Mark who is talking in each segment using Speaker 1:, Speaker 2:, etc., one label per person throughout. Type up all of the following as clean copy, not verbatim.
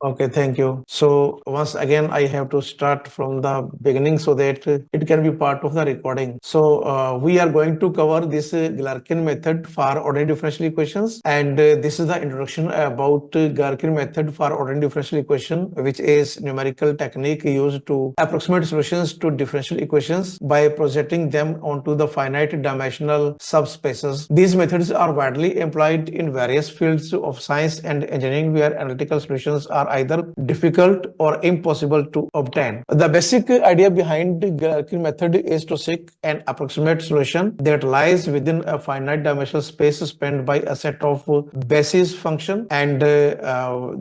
Speaker 1: Okay, thank you. So once again, I have to start from the beginning so that it can be part of the recording. So we are going to cover this Galerkin method for ordinary differential equations, and this is the introduction about Galerkin method for ordinary differential equation, which is numerical technique used to approximate solutions to differential equations by projecting them onto the finite dimensional subspaces. These methods are widely employed in various fields of science and engineering where analytical solutions are either difficult or impossible to obtain. The basic idea behind the Galerkin method is to seek an approximate solution that lies within a finite dimensional space spanned by a set of basis function, and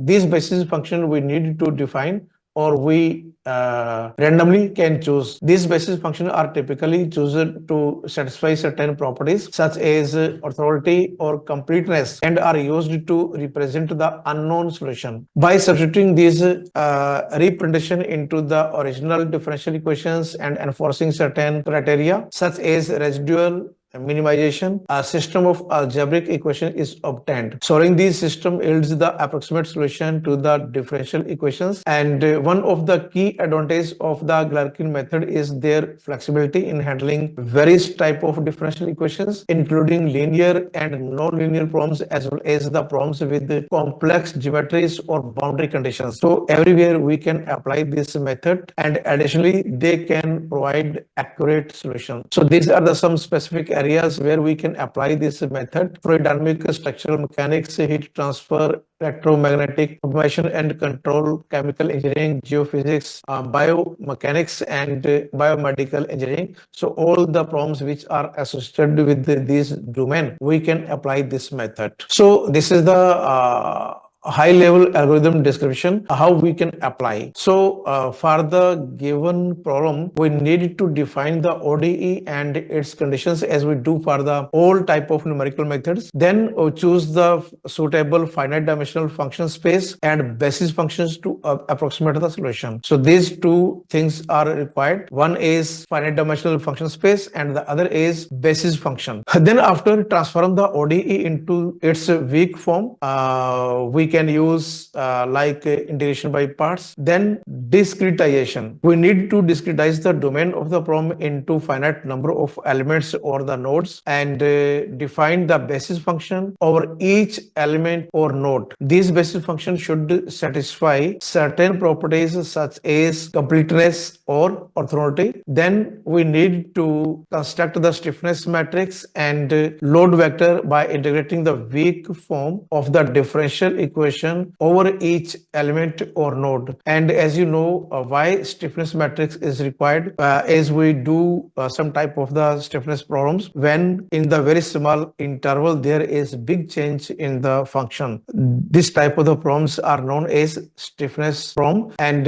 Speaker 1: these basis function we need to define, or we randomly can choose. These basis functions are typically chosen to satisfy certain properties such as authority or completeness and are used to represent the unknown solution. By substituting these representation into the original differential equations and enforcing certain criteria such as residual minimization, a system of algebraic equation is obtained. Solving this system yields the approximate solution to the differential equations, and one of the key advantages of the Galerkin method is their flexibility in handling various type of differential equations, including linear and non-linear problems as well as the problems with complex geometries or boundary conditions. So everywhere we can apply this method, and additionally they can provide accurate solutions. So these are the some specific areas where we can apply this method: fluid structural mechanics, heat transfer, electromagnetic information and control, chemical engineering, geophysics, biomechanics, and biomedical engineering. So all the problems which are associated with this domain, we can apply this method. So this is the high level algorithm description how we can apply. So for the given problem we need to define the ODE and its conditions as we do for the all type of numerical methods. Then choose the suitable finite dimensional function space and basis functions to approximate the solution. So these two things are required. One is finite dimensional function space and the other is basis function. Then after transform the ODE into its weak form, we can use like integration by parts. Then discretization. We need to discretize the domain of the problem into finite number of elements or the nodes and define the basis function over each element or node. These basis functions should satisfy certain properties such as completeness or orthogonality. Then we need to construct the stiffness matrix and load vector by integrating the weak form of the differential equation over each element or node. And as you know, why stiffness matrix is required, as we do some type of the stiffness problems when in the very small interval there is big change in the function. This type of the problems are known as stiffness problem, and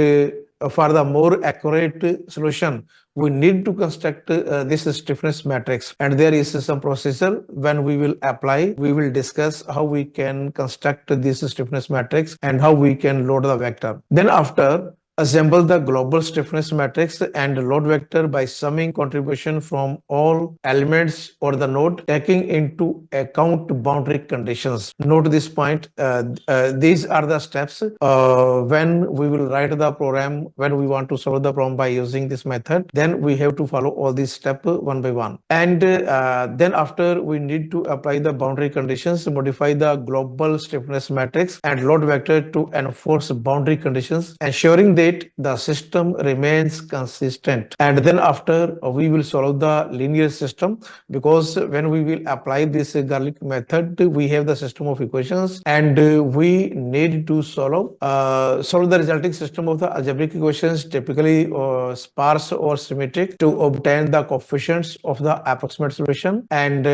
Speaker 1: for the more accurate solution we need to construct this stiffness matrix, and there is some procedure when we will apply. We will discuss how we can construct this stiffness matrix and how we can load the vector. Then after assemble the global stiffness matrix and load vector by summing contribution from all elements or the node, taking into account boundary conditions. Note this point. These are the steps when we will write the program, when we want to solve the problem by using this method. Then we have to follow all these steps one by one. And then after we need to apply the boundary conditions, modify the global stiffness matrix and load vector to enforce boundary conditions, ensuring that the system remains consistent. And then after we will solve the linear system, because when we will apply this Galerkin method we have the system of equations and we need to solve the resulting system of the algebraic equations, typically sparse or symmetric, to obtain the coefficients of the approximate solution and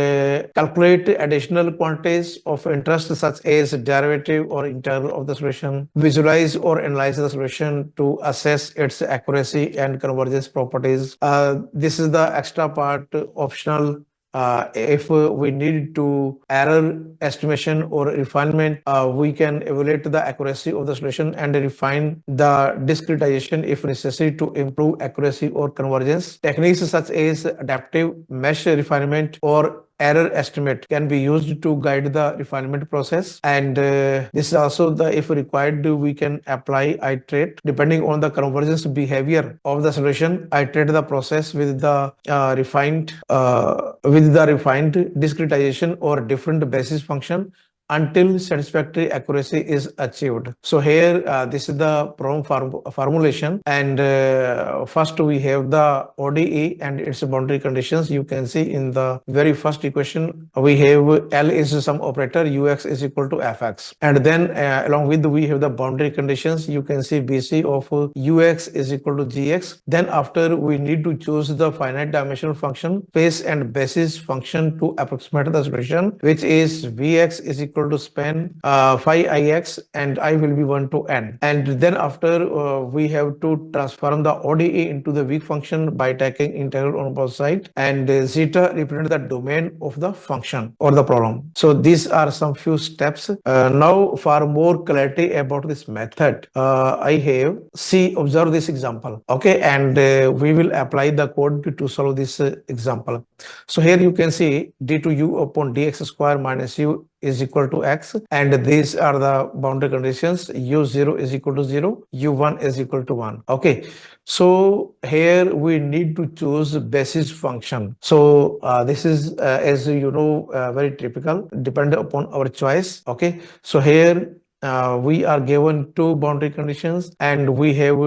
Speaker 1: calculate additional quantities of interest such as derivative or integral of the solution, visualize or analyze the solution to assess its accuracy and convergence properties. This is the extra part, optional. If we need to error estimation or refinement, we can evaluate the accuracy of the solution and refine the discretization if necessary to improve accuracy or convergence. Techniques such as adaptive mesh refinement or error estimate can be used to guide the refinement process. And this is also the, if required, we can apply iterate depending on the convergence behavior of the solution. Iterate the process with the refined discretization or different basis function until satisfactory accuracy is achieved. So here, this is the problem formulation. And first we have the ODE and its boundary conditions. You can see in the very first equation, we have L is some operator, Ux is equal to Fx. And then along with, we have the boundary conditions. You can see BC of Ux is equal to Gx. Then after, we need to choose the finite dimensional function, space and basis function to approximate the solution, which is Vx is equal to span phi ix, and I will be 1 to n. And then after, we have to transform the ODE into the weak function by taking integral on both sides, and zeta represent the domain of the function or the problem. So these are some few steps. Now for more clarity about this method, I have observe this example, okay, and we will apply the code to solve this example. So here you can see d to u upon dx square minus u is equal to x, and these are the boundary conditions. U0 is equal to 0, u1 is equal to 1. Okay, so here we need to choose basis function. So this is as you know, very typical, depending upon our choice. Okay, so here we are given two boundary conditions, and we have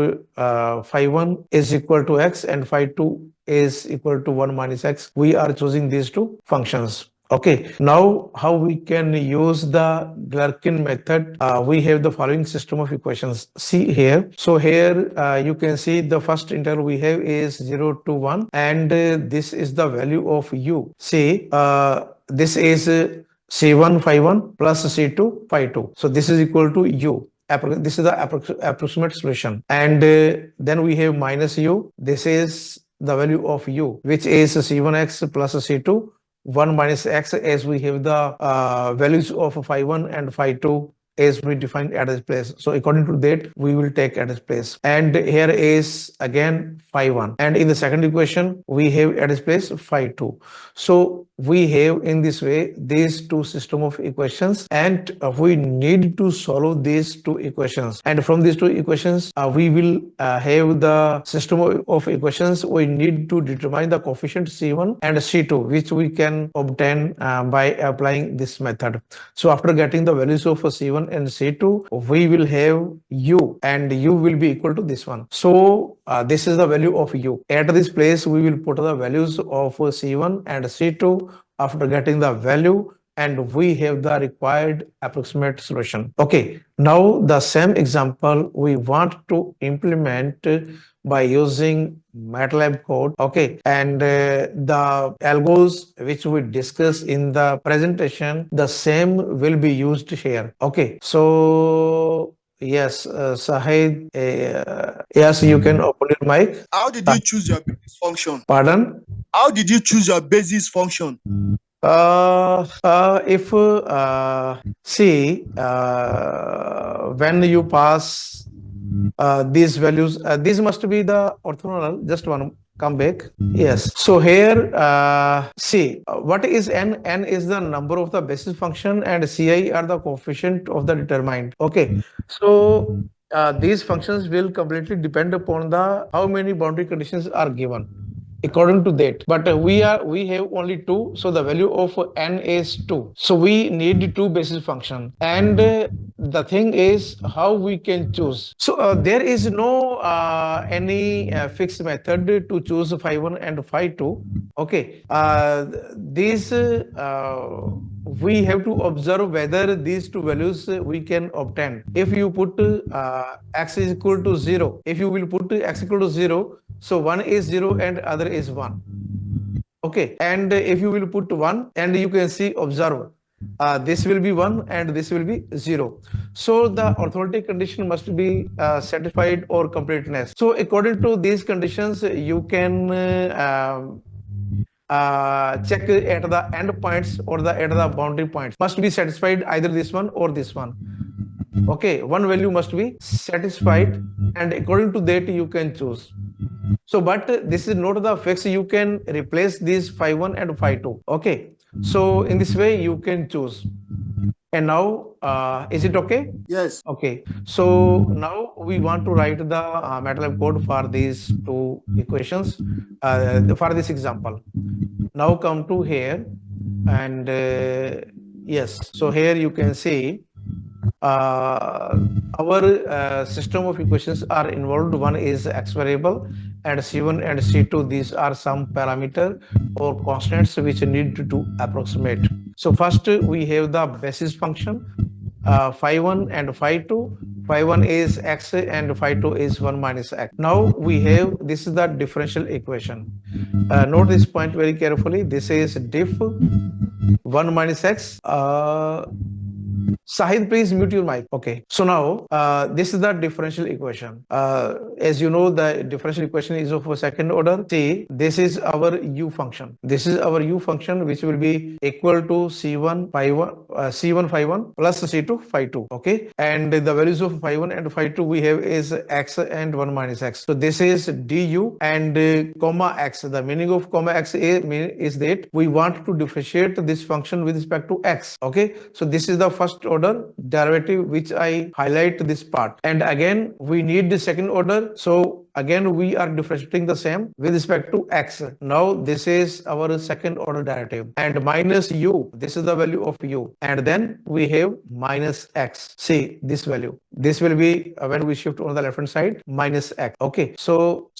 Speaker 1: phi 1 is equal to x and phi 2 is equal to 1 minus x. We are choosing these two functions. Okay, now how we can use the Galerkin method? We have the following system of equations. See here. So here you can see the first integral we have is 0 to 1, and this is the value of u. See, this is C1 phi 1 plus C2 phi 2. So this is equal to u. This is the approximate solution. And then we have minus u. This is the value of u, which is C1x plus C2. 1 minus x, as we have the values of phi 1 and phi 2 as we defined at its place. So according to that, we will take at its place. And here is again phi 1. And in the second equation, we have at its place phi 2. So we have in this way these two system of equations, and we need to solve these two equations. And from these two equations, we will have the system of equations. We need to determine the coefficient C1 and C2, which we can obtain by applying this method. So after getting the values of C1 and C2, we will have u, and u will be equal to this one. So this is the value of u. At this place, we will put the values of C1 and C2 after getting the value, and we have the required approximate solution. Okay, now the same example we want to implement by using Matlab code. Okay, and the algos which we discussed in the presentation, the same will be used here. Okay, so yes, Sahid, yes, you can open your mic.
Speaker 2: How did you choose your basis function?
Speaker 1: Pardon?
Speaker 2: How did you choose your basis function?
Speaker 1: If see, when you pass these values, these must be the orthogonal. Just one, come back. Yes. So here, see, what is n? N is the number of the basis function, and ci are the coefficient of the determined. Okay. So these functions will completely depend upon the how many boundary conditions are given according to that. But we have only two, so the value of n is 2. So we need two basis function, and the thing is how we can choose. So there is no any fixed method to choose phi 1 and phi 2. Okay, these we have to observe whether these two values we can obtain. If you put x is equal to 0, if you will put x equal to 0, so one is 0 and other is 1. Okay, and if you will put 1, and you can see, observe, this will be 1 and this will be 0. So the orthogonality condition must be satisfied or completeness. So according to these conditions, you can check at the end points or at the boundary points. Must be satisfied either this one or this one. Okay, one value must be satisfied, and according to that you can choose. So, but this is not the fix. You can replace these phi 1 and phi 2. Okay. So in this way, you can choose. And now, is it okay?
Speaker 2: Yes.
Speaker 1: Okay. So now we want to write the MATLAB code for these two equations, for this example. Now come to here, and yes, so here you can see uh, our system of equations are involved. One is x variable, and C1 and C2, these are some parameter or constants which need to approximate. So first we have the basis function, phi1 and phi2. Phi1 is x and phi2 is 1 minus x. Now we have, this is the differential equation. Note this point very carefully. This is diff 1 minus x. Sahid, please mute your mic. Okay. So now, this is the differential equation. As you know, the differential equation is of a second order. See, this is our u function. This is our u function, which will be equal to C1 phi 1, C1 phi 1 plus C2 phi 2. Okay. And the values of phi 1 and phi 2 we have is x and 1 minus x. So this is du and comma x. The meaning of comma x is that we want to differentiate this function with respect to x. Okay. So this is the first order derivative which I highlight this part. And again, we need the second order. So again, we are differentiating the same with respect to x. Now this is our second order derivative, and minus u, this is the value of u, and then we have minus x. See this value, this will be when we shift on the left hand side, minus x. Okay, so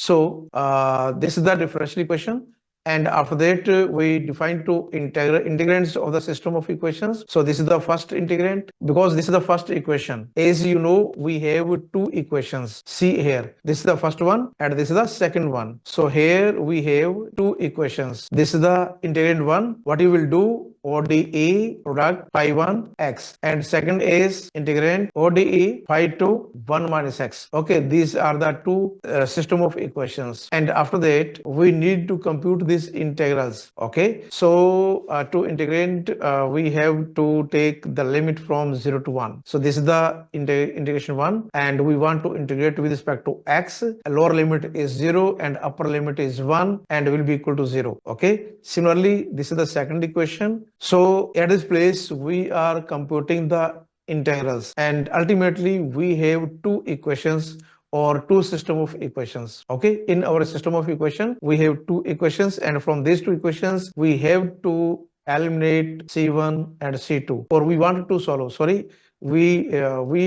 Speaker 1: this is the differential equation. And after that, we define two integrands of the system of equations. So this is the first integrand, because this is the first equation. As you know, we have two equations. See here, this is the first one and this is the second one. So here we have two equations. This is the integrand one. What you will do, ODE product phi 1 x, and second is integrand ODE phi 2 1 minus x. Okay, these are the two system of equations. And after that, we need to compute these integrals. Okay, so to integrate, we have to take the limit from 0 to 1. So this is the integration 1, and we want to integrate with respect to x. Lower limit is 0 and upper limit is 1 and will be equal to 0. Okay, similarly, this is the second equation. So at this place, we are computing the integrals, and ultimately we have two equations or two system of equations. Okay, in our system of equation, we have two equations, and from these two equations, we have to eliminate C1 and C2, or we want to solve, sorry, we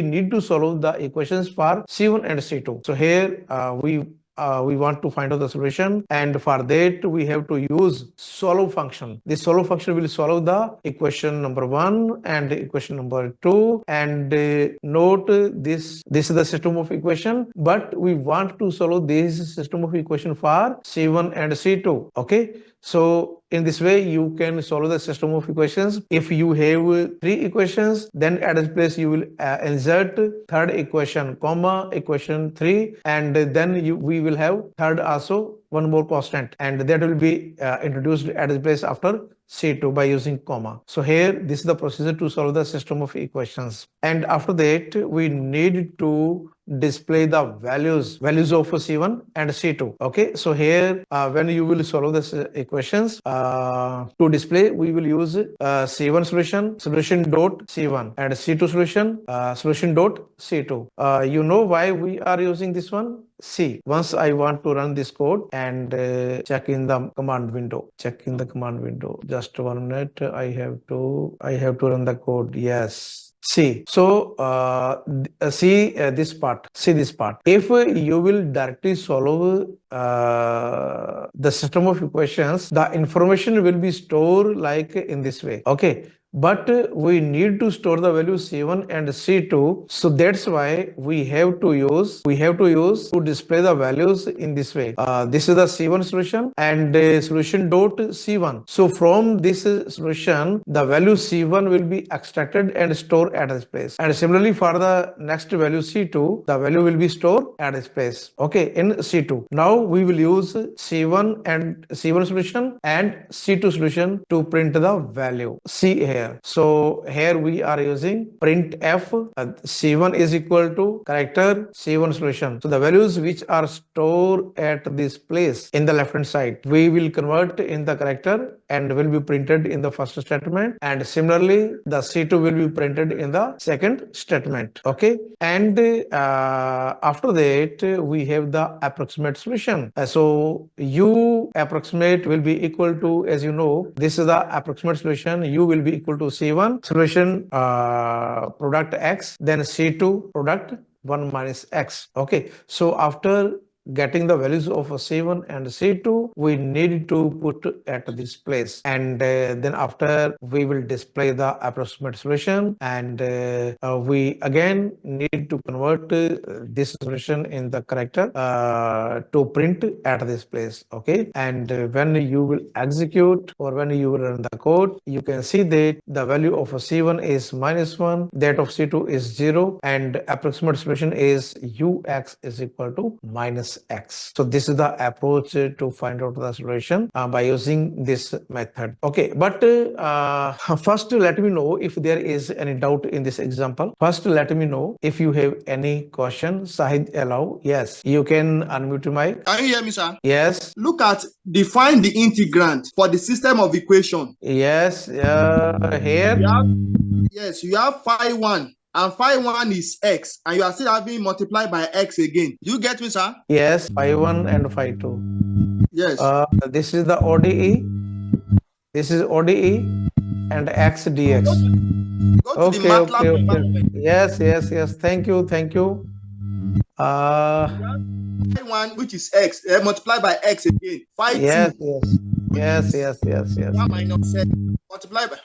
Speaker 1: need to solve the equations for C1 and C2. So here we want to find out the solution, and for that we have to use solve function. This solve function will solve the equation number 1 and equation number 2. And note this is the system of equation, but we want to solve this system of equation for C1 and C2. Okay, so in this way, you can solve the system of equations. If you have three equations, then at this place you will insert third equation, comma equation 3, and then we will have third also one more constant, and that will be introduced at this place after C2 by using comma. So here, this is the procedure to solve the system of equations. And after that, we need to display the values of C1 and C2. Okay, so here when you will solve this equations, to display we will use C1 solution dot C1, and C2 solution dot C2. You know why we are using this one? See, once I want to run this code and check in the command window. Just 1 minute. I have to run the code. Yes. See, so see this part. See this part. If you will directly solve the system of equations, the information will be stored like in this way. Okay. But we need to store the value C1 and C2. So that's why we have to use to display the values in this way. This is the C1 solution and solution dot C1. So from this solution, the value C1 will be extracted and stored at this place. And similarly for the next value C2, the value will be stored at this place. Okay, in C2. Now we will use C1 solution and C2 solution to print the value. See here. here. So here we are using printf C1 is equal to character C1 solution. So the values which are stored at this place in the left hand side, we will convert in the character and will be printed in the first statement, and similarly the C2 will be printed in the second statement. Okay, and after that we have the approximate solution. So u approximate will be equal to, as you know, this is the approximate solution. U will be equal to C1 solution product X, then C2 product 1 minus X. Okay, so after getting the values of C1 and C2, we need to put at this place, and then after we will display the approximate solution, and we again need to convert this solution in the character to print at this place. Okay, and when you will execute or when you will run the code, you can see that the value of C1 is -1, that of C2 is 0, and approximate solution is ux is equal to -x. So this is the approach to find out the solution by using this method. Okay, but first let me know if there is any doubt in this example. First let me know if you have any question. Sahid, allow. Yes, you can unmute your mic.
Speaker 2: Can you hear me, sir?
Speaker 1: Yes.
Speaker 2: Look at define the integrand for the system of equation.
Speaker 1: Yes, here.
Speaker 2: Yes, you have phi 1 and phi 1 is x, and you are still having multiplied by x again. You get me, sir?
Speaker 1: Yes, phi 1 and phi 2.
Speaker 2: Yes.
Speaker 1: This is the ODE. This is ODE and x dx.
Speaker 2: Go to the Matlab environment.
Speaker 1: Yes. Thank you.
Speaker 2: Phi 1, which is x, multiplied by x again. Phi 2.
Speaker 1: Yes.
Speaker 2: 1 minus x multiplied by.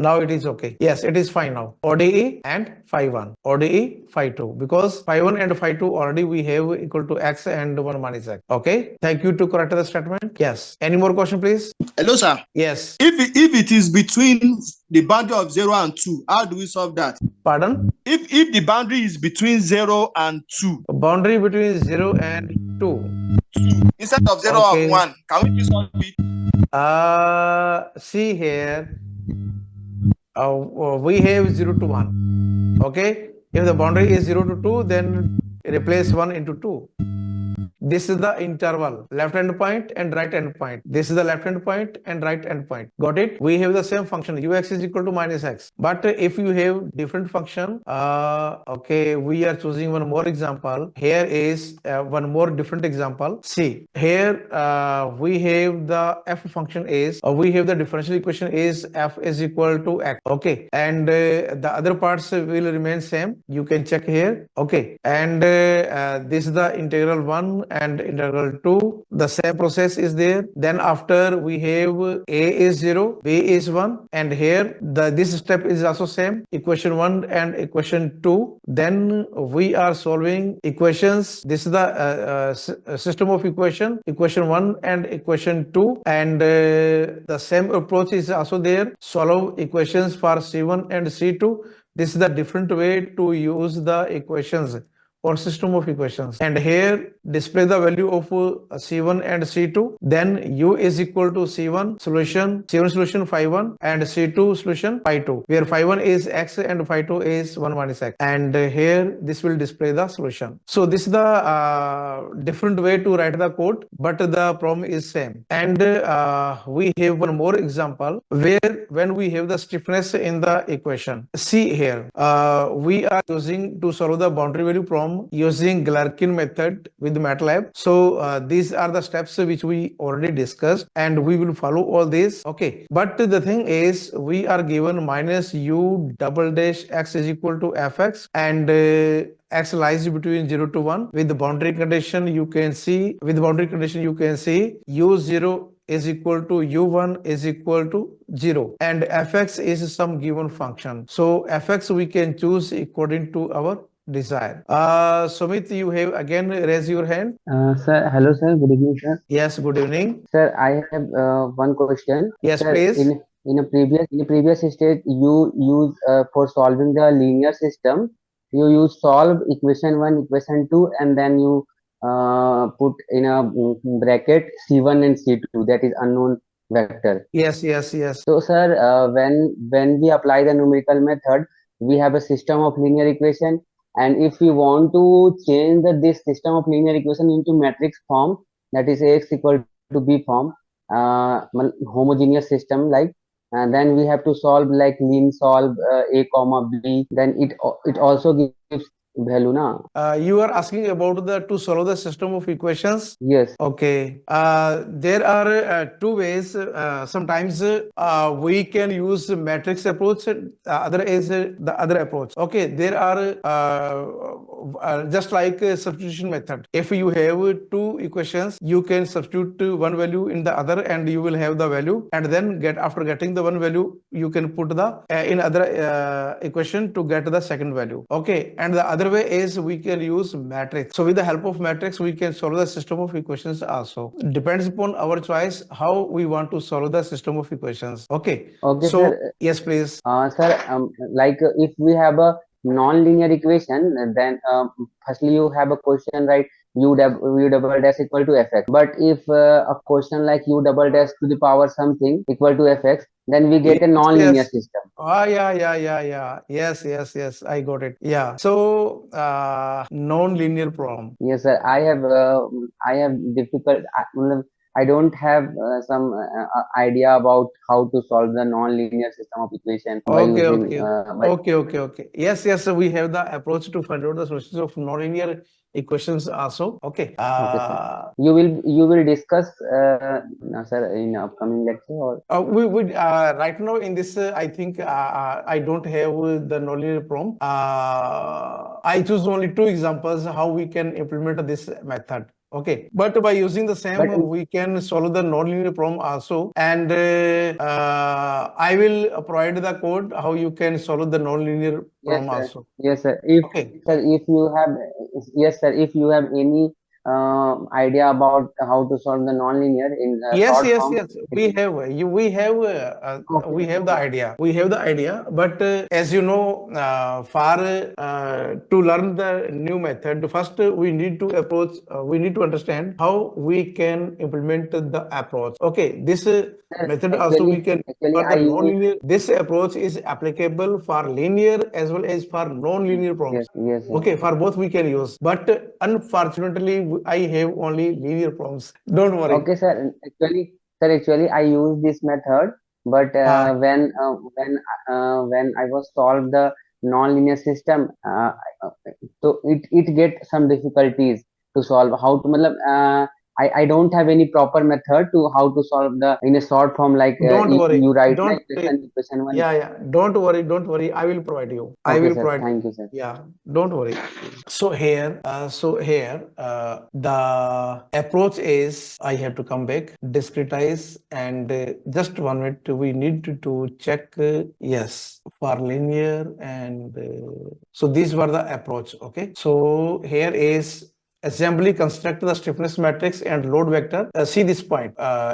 Speaker 1: Now it is okay. Yes, it is fine now. ODE and phi 1. ODE, phi 2. Because phi 1 and phi 2 already we have equal to x and 1 minus x. Okay. Thank you to correct the statement. Yes. Any more question, please?
Speaker 2: Hello, sir.
Speaker 1: Yes.
Speaker 2: If it is between the boundary of 0 and 2, how do we solve that?
Speaker 1: Pardon?
Speaker 2: If the boundary is between 0 and 2.
Speaker 1: Boundary between 0 and 2.
Speaker 2: Instead of 0
Speaker 1: Okay.
Speaker 2: of 1, can we please solve it?
Speaker 1: See here. We have 0 to 1. Okay. If the boundary is 0 to 2, then replace 1 into 2. This is the interval, left hand point and right hand point. This is the left hand point and right hand point. Got it? We have the same function, ux is equal to -x. But if you have different function, okay, we are choosing one more example. Here is one more different example. See, here we have the f function is, we have the differential equation is f is equal to x. Okay, and the other parts will remain same. You can check here. Okay, and this is the integral 1 and integral 2. The same process is there. Then after we have a is 0, b is 1, and here this step is also same, equation 1 and equation 2. Then we are solving equations. This is the system of equation 1 and equation 2, and the same approach is also there. Solve equations for C1 and C2. This is the different way to use the equations or system of equations, and here display the value of C1 and C2. Then U is equal to C1 solution phi 1 and C2 solution phi 2, where phi 1 is x and phi 2 is 1 minus x, and here this will display the solution. So this is the different way to write the code, but the problem is same. And we have one more example where when we have the stiffness in the equation. See here, we are using to solve the boundary value problem using Galerkin method with Matlab. So these are the steps which we already discussed, and we will follow all these. Okay, but the thing is we are given minus u double dash x is equal to fx, and x lies between 0 to 1. With the boundary condition you can see, u0 is equal to u1 is equal to 0, and fx is some given function. So fx we can choose according to our desire. Sumit, you have again raised your hand.
Speaker 3: Sir, hello sir, good evening sir.
Speaker 1: Yes, good evening.
Speaker 3: Sir, I have one question.
Speaker 1: Yes,
Speaker 3: Sir,
Speaker 1: please.
Speaker 3: in a previous stage, you use for solving the linear system, you use solve equation 1, equation 2, and then you put in a bracket C1 and C2, that is unknown vector.
Speaker 1: Yes, yes, yes.
Speaker 3: So, sir, when we apply the numerical method, we have a system of linear equation, and if we want to change this system of linear equation into matrix form, that is Ax equal to B form, homogeneous system, like, and then we have to solve like lim solve A comma B. Then it also gives value, na?
Speaker 1: You are asking about the to solve the system of equations.
Speaker 3: Yes.
Speaker 1: Okay. There are two ways. Sometimes we can use matrix approach. Other is the other approach. Okay. There are just like a substitution method. If you have two equations, you can substitute one value in the other, and you will have the value. And then after getting the one value, you can put the in other equation to get the second value. Okay. And the other way is we can use matrix. So with the help of matrix, we can solve the system of equations also. Depends upon our choice how we want to solve the system of equations. Okay.
Speaker 3: Okay,
Speaker 1: So
Speaker 3: sir.
Speaker 1: yes, please.
Speaker 3: Sir, like if we have a non-linear equation, then firstly you have a question, right? U double dash equal to fx. But if a question like u double dash to the power something equal to fx, then we
Speaker 1: Yes,
Speaker 3: get a non-linear
Speaker 1: yes.
Speaker 3: system.
Speaker 1: Yeah, yeah, yeah, yeah. Yes, yes, yes. I got it. Yeah. So, non-linear problem.
Speaker 3: Yes, sir. I have difficult. I don't have some idea about how to solve the non-linear system of equation by
Speaker 1: Okay,
Speaker 3: using
Speaker 1: okay, okay, okay, okay. Yes, yes. So we have the approach to find out the solutions of nonlinear equations also. Okay.
Speaker 3: Okay, sir. You will discuss no, sir, in upcoming lecture, or
Speaker 1: We would right now in this. I think I don't have the nonlinear problem. I choose only two examples how we can implement this method. Okay, but by using the same,
Speaker 3: but
Speaker 1: we can solve the nonlinear problem also. And I will provide the code how you can solve the nonlinear
Speaker 3: yes,
Speaker 1: problem
Speaker 3: sir.
Speaker 1: also.
Speaker 3: Yes, sir. If
Speaker 1: Okay.
Speaker 3: sir, if you have yes, sir. If you have any idea about how to solve the nonlinear in
Speaker 1: Yes,
Speaker 3: short
Speaker 1: yes,
Speaker 3: form,
Speaker 1: yes. We
Speaker 3: okay,
Speaker 1: have the idea. We have the idea. But as you know, for to learn the new method, first we need to approach. We need to understand how we can implement the approach. Okay, this
Speaker 3: sir.
Speaker 1: method also we
Speaker 3: Actually,
Speaker 1: can
Speaker 3: actually,
Speaker 1: for
Speaker 3: I
Speaker 1: the
Speaker 3: use
Speaker 1: non-linear. This approach is applicable for linear as well as for non-linear
Speaker 3: yes,
Speaker 1: problems.
Speaker 3: yes, sir.
Speaker 1: Okay, for both we can use. But unfortunately, I have only linear problems. Don't worry.
Speaker 3: Okay, sir. Actually, I use this method, but
Speaker 1: Ah,
Speaker 3: when I was solved the non-linear system, so it get some difficulties to solve. How to, matlab, I don't have any proper method to how to solve the in a short form, like
Speaker 1: don't worry.
Speaker 3: you write
Speaker 1: Don't
Speaker 3: like equation one.
Speaker 1: yeah, yeah. Don't worry. Don't worry. I will provide you. I
Speaker 3: Okay,
Speaker 1: will
Speaker 3: sir.
Speaker 1: provide you.
Speaker 3: Thank you, sir.
Speaker 1: Yeah, don't worry. So here, the approach is I have to come back, discretize, and just 1 minute. We need to check. Yes, for linear and so these were the approach. Okay. So here is assembly construct the stiffness matrix and load vector. See this point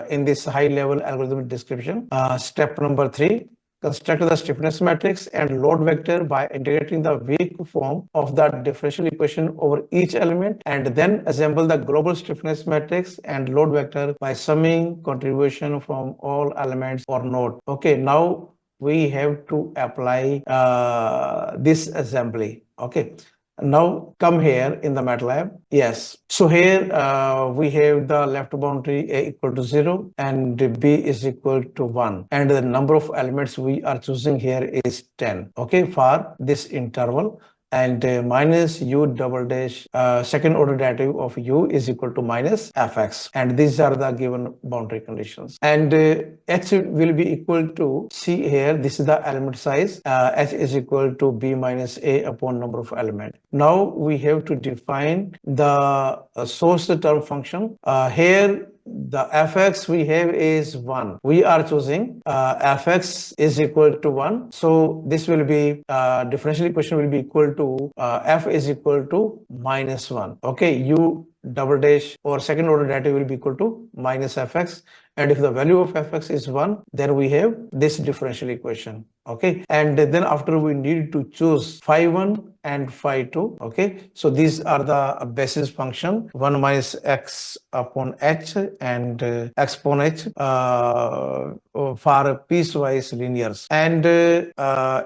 Speaker 1: in this high level algorithm description. Step number 3, construct the stiffness matrix and load vector by integrating the weak form of the differential equation over each element, and then assemble the global stiffness matrix and load vector by summing contribution from all elements or node. Okay, now we have to apply this assembly. Okay, now come here in the Matlab. Yes. So here we have the left boundary A equal to 0 and B is equal to 1. And the number of elements we are choosing here is 10. Okay, for this interval. And minus u double dash second order derivative of u is equal to minus fx, and these are the given boundary conditions. And h will be equal to, see here, this is the element size, h is equal to b minus a upon number of element. Now we have to define the source term function. Here the fx we have is 1. We are choosing fx is equal to 1. So this will be differential equation will be equal to f is equal to minus 1. Okay, u double dash or second order derivative will be equal to minus fx, And if the value of fx is 1, then we have this differential equation. Okay, and then after we need to choose phi 1 and phi 2. Okay, so these are the basis function 1 minus x upon h and x upon h for piecewise linears, and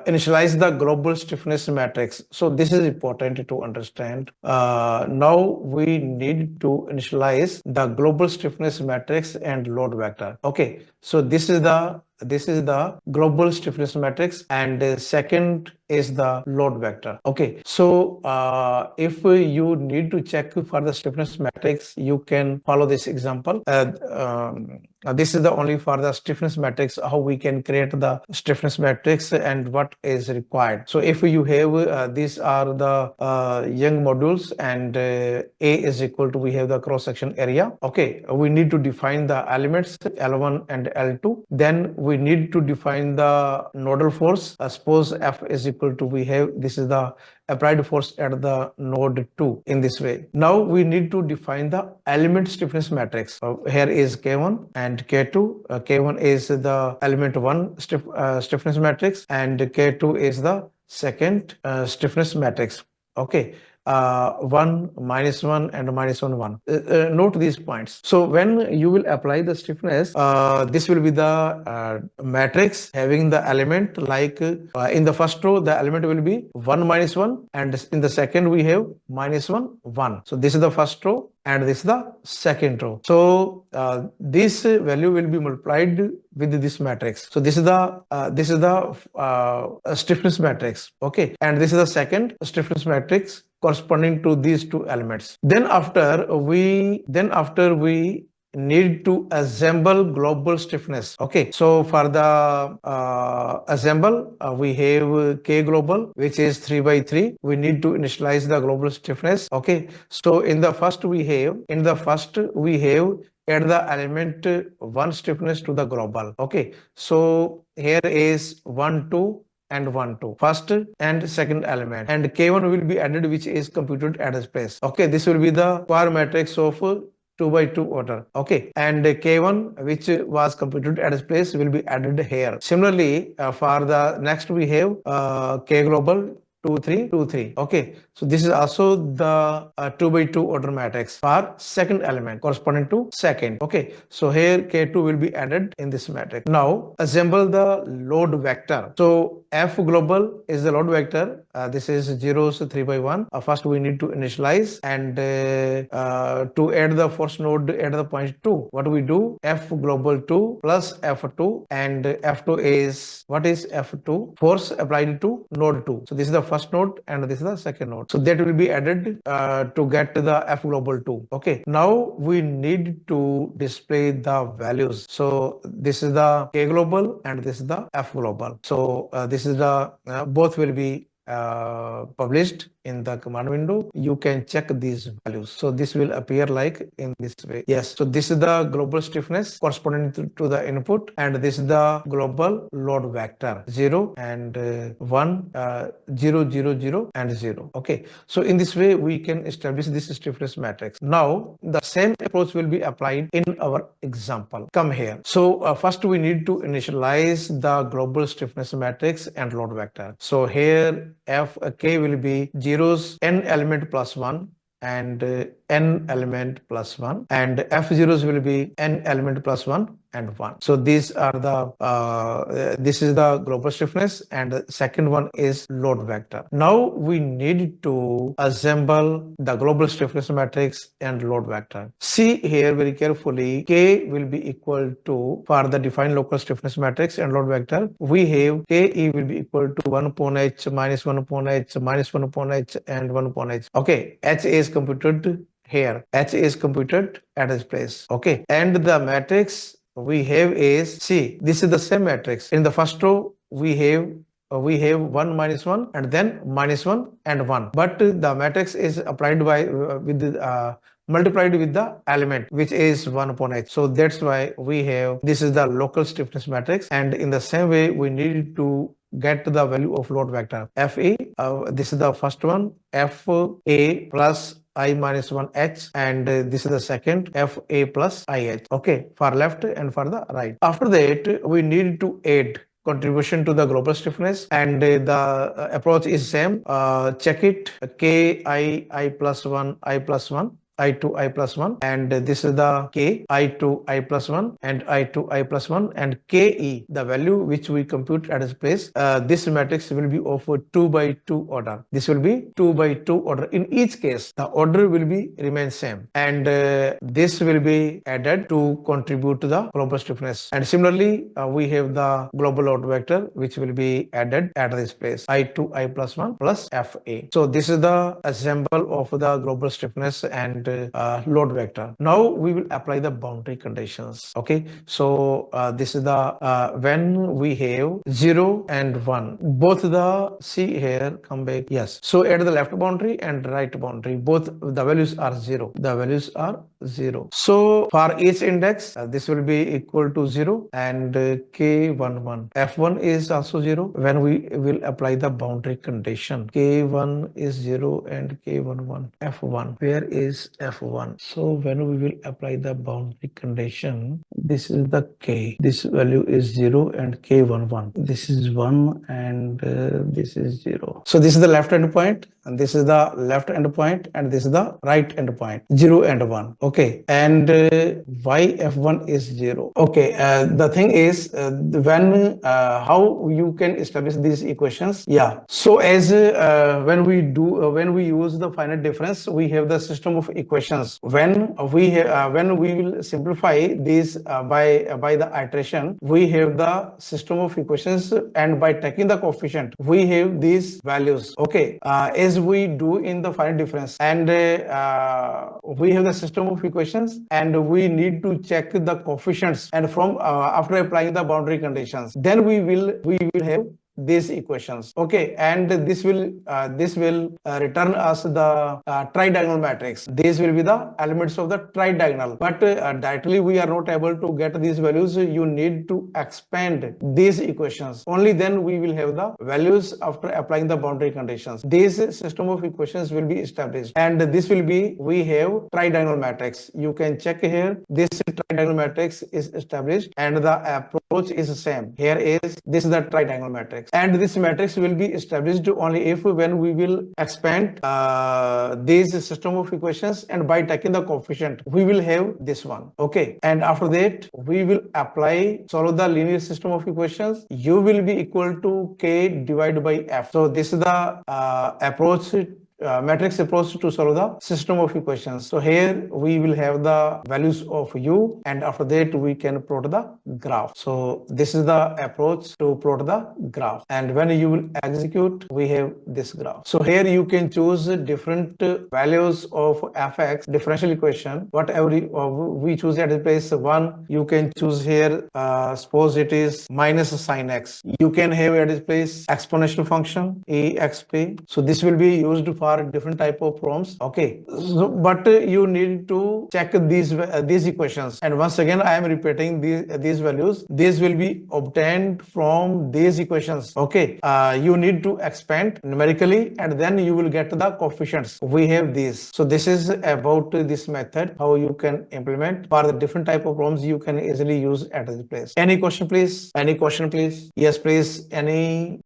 Speaker 1: initialize the global stiffness matrix. So this is important to understand. Now we need to initialize the global stiffness matrix and load vector. Okay, so this is the global stiffness matrix, and second is the load vector. Okay, so if you need to check for the stiffness matrix, you can follow this example. This is the only for the stiffness matrix, how we can create the stiffness matrix and what is required. So if you have these are the young modules, and A is equal to, we have the cross section area. Okay, we need to define the elements L1 and L2. Then we need to define the nodal force. Suppose F is equal to, we have, this is the applied force at the node 2 in this way. Now we need to define the element stiffness matrix. Here is K1 and K2. K1 is the element 1 stiffness matrix, and K2 is the second stiffness matrix. Okay, 1, -1, and -1, 1. Note these points. So when you will apply the stiffness, this will be the matrix having the element like in the first row, the element will be 1, -1, and in the second we have -1, 1. So this is the first row, and this is the second row. So this value will be multiplied with this matrix. So this is the stiffness matrix. Okay, and this is the second stiffness matrix corresponding to these two elements. Then after we need to assemble global stiffness. Okay, so for the assemble, we have K global, which is 3 by 3. We need to initialize the global stiffness. Okay, so in the first we have add the element 1 stiffness to the global. Okay, so here is 1, 2 and 1, 2, first and second element, and K1 will be added, which is computed at a space. Okay, this will be the square matrix of 2 by 2 order. Okay, and K1 which was computed at a place will be added here. Similarly, for the next we have K global 2, 3, 2, 3. Okay, so this is also the 2 by 2 order matrix for second element corresponding to second. Okay, so here K2 will be added in this matrix. Now assemble the load vector. So F global is the load vector. This is zeros 3 by 1. First we need to initialize, and to add the first node at the point 2. What we do? F global 2 plus F2, and F2 is, what is F2? Force applied to node 2. So this is the first node and this is the second node. So that will be added to get the F global 2. Okay, now we need to display the values. So this is the K global and this is the F global. So this is the both will be published in the command window. You can check these values. So this will appear like in this way. Yes, so this is the global stiffness corresponding to the input, and this is the global load vector 0 and 1, 0, 0, 0 and 0. Okay, so in this way we can establish this stiffness matrix. Now the same approach will be applied in our example. Come here. So first we need to initialize the global stiffness matrix and load vector. So here K will be zeros n element plus 1 and n element plus 1, and F zeros will be n element plus 1 and 1. So these are the this is the global stiffness, and the second one is load vector. Now we need to assemble the global stiffness matrix and load vector. See here very carefully, K will be equal to, for the defined local stiffness matrix and load vector, we have Ke will be equal to 1 upon h, -1 upon h, -1 upon h, and 1 upon h. Okay, h is computed here. H is computed at its place. Okay, and the matrix we have is, see, this is the same matrix. In the first row we have 1 -1 and then -1 and 1, but the matrix is applied by with multiplied with the element which is 1 upon h. So that's why we have, this is the local stiffness matrix, and in the same way we need to get the value of load vector Fe. This is the first one, Fa plus I minus 1 H, and this is the second FA plus IH. Okay, for left and for the right. After that, we need to add contribution to the global stiffness, and the approach is same. Check it, K I plus 1 I plus 1, I2 I plus 1, and this is the K I2 I plus 1 and I2 I plus 1, and KE, the value which we compute at its place. This matrix will be of 2 by 2 order. This will be 2 by 2 order. In each case, the order will be remain same, and this will be added to contribute to the global stiffness. And similarly, we have the global load vector which will be added at this place, I2 I plus 1 plus FA. So this is the example of the global stiffness and load vector. Now we will apply the boundary conditions. Okay, so this is the when we have 0 and 1, both the, see here, come back, yes. So at the left boundary and right boundary, both the values are 0. The values are 0. So for each index, this will be equal to 0, and K11. F1 is also 0 when we will apply the boundary condition. K1 is 0 and K11. F1. Where is F1? So when we will apply the boundary condition, this is the K. This value is 0 and K11. This is 1 and this is 0. So this is the left endpoint, and this is the left endpoint, and this is the right endpoint, 0 and 1. Okay, and why F1 is 0? Okay, the thing is when how you can establish these equations. Yeah, so as when we use the finite difference, we have the system of equations. When we will simplify these by the iteration, we have the system of equations, and by taking the coefficient, we have these values. Okay, as we do in the finite difference, and we have the system of equations, and we need to check the coefficients, and from after applying the boundary conditions, then we will have these equations. Okay, and this will return us the tridiagonal matrix. These will be the elements of the tridiagonal, but directly we are not able to get these values. You need to expand these equations, only then we will have the values after applying the boundary conditions. This system of equations will be established, and this will be, we have tridiagonal matrix. You can check here, this tridiagonal matrix is established, and the approach is the same. Here is, this is the tridiagonal matrix, and this matrix will be established only if when we will expand these system of equations, and by taking the coefficient, we will have this one. Okay, and after that we will solve the linear system of equations. U will be equal to K divided by F. So this is the approach, matrix approach to solve the system of equations. So here we will have the values of U, and after that we can plot the graph. So this is the approach to plot the graph, and when you will execute, we have this graph. So here you can choose different values of fx differential equation. Whatever we choose at the place 1, you can choose here, suppose it is minus sin x. You can have at this place exponential function exp. So this will be used for different type of problems. Okay, so, but you need to check these equations, and once again I am repeating these values. These will be obtained from these equations. Okay, you need to expand numerically, and then you will get the coefficients. We have these. So this is about this method, how you can implement for the different type of problems. You can easily use at this place. Any question please? Any question please? Yes please. Any